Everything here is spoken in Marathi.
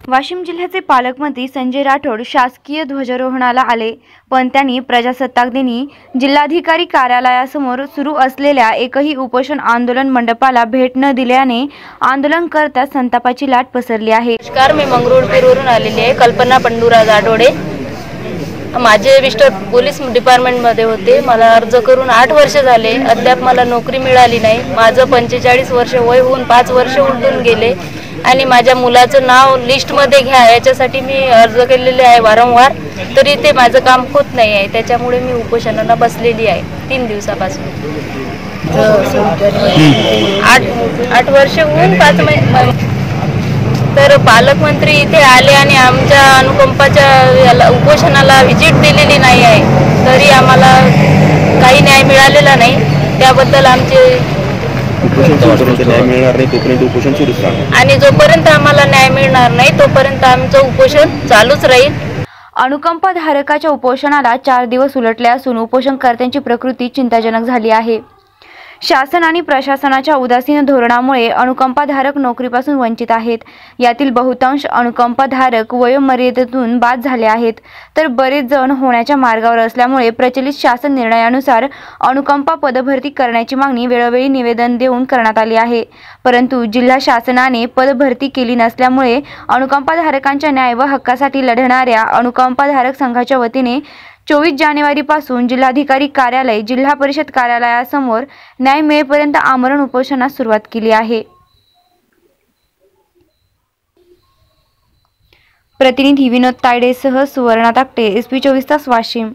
वाशिम जिल्ह्याचे पालकमंत्री संजय राठोड शासकीय ध्वजारोहणाला आले, पण त्यांनी प्रजासत्ताक दिनी जिल्हाधिकारी कार्यालयासमोर सुरू असलेल्या एकही उपोषण आंदोलन मंडपाला भेट न दिल्याने आंदोलनकर्त्यात संतापाची लाट पसरली आहे। नमस्कार, मी मंगरुळपीरवरून आलेली आहे। कल्पना पंडुराज आडोडे। माझे मिस्टर पोलीस डिपार्टमेंटमध्ये होते। मला अर्ज करून 8 वर्ष झाले, अद्याप मला नोकरी मिळाली नाही। माझं 45 वर्ष वय होऊन 5 वर्ष उलटून गेले आणि माझ्या मुलाचं नाव लिस्टमध्ये घ्या याच्यासाठी मी अर्ज केलेले आहे वारंवार, तरी ते माझं काम होत नाही आहे। त्याच्यामुळे मी उपोषणाला बसलेली आहे 3 दिवसापासून। 8 वर्ष होऊन 5 महिने तर पालकमंत्री इथे आले आणि आमच्या अनुकंपाच्या उपोषणाला व्हिजिट दिलेली नाही आहे, तरी आम्हाला काही न्याय मिळालेला नाही। त्याबद्दल आमचे न्याय मिळणार नाही तोपर्यंत उपोषण सुरूच राहणार आणि जोपर्यंत आम्हाला न्याय मिळणार नाही तोपर्यंत आमचं उपोषण चालूच राहील। अनुकंपाधारकाच्या उपोषणाला 4 दिवस उलटले असून उपोषणकर्त्यांची प्रकृती चिंताजनक झाली आहे। शासन आणि प्रशासनाच्या उदासीन धोरणामुळे अनुकंपाधारक नोकरीपासून वंचित आहेत। यातील बहुतांश अनुकंपाधारक वयोमर्यादेतून बाद झाले आहेत, तर बरेच जण होण्याच्या मार्गावर असल्यामुळे प्रचलित शासन निर्णयानुसार अनुकंपा पदभरती करण्याची मागणी वेळोवेळी निवेदन देऊन करण्यात आली आहे। परंतु जिल्हा शासनाने पदभरती केली नसल्यामुळे अनुकंपाधारकांच्या न्याय व हक्कासाठी लढणाऱ्या अनुकंपाधारक संघाच्या वतीने 24 जानेवारीपासून जिल्हाधिकारी कार्यालय, जिल्हा परिषद कार्यालयासमोर न्याय मिळेपर्यंत आमरण उपोषणास सुरुवात केली आहे। प्रतिनिधी विनोद तायडेसह सुवर्णा ताकटे, SP 24 तास, वाशिम।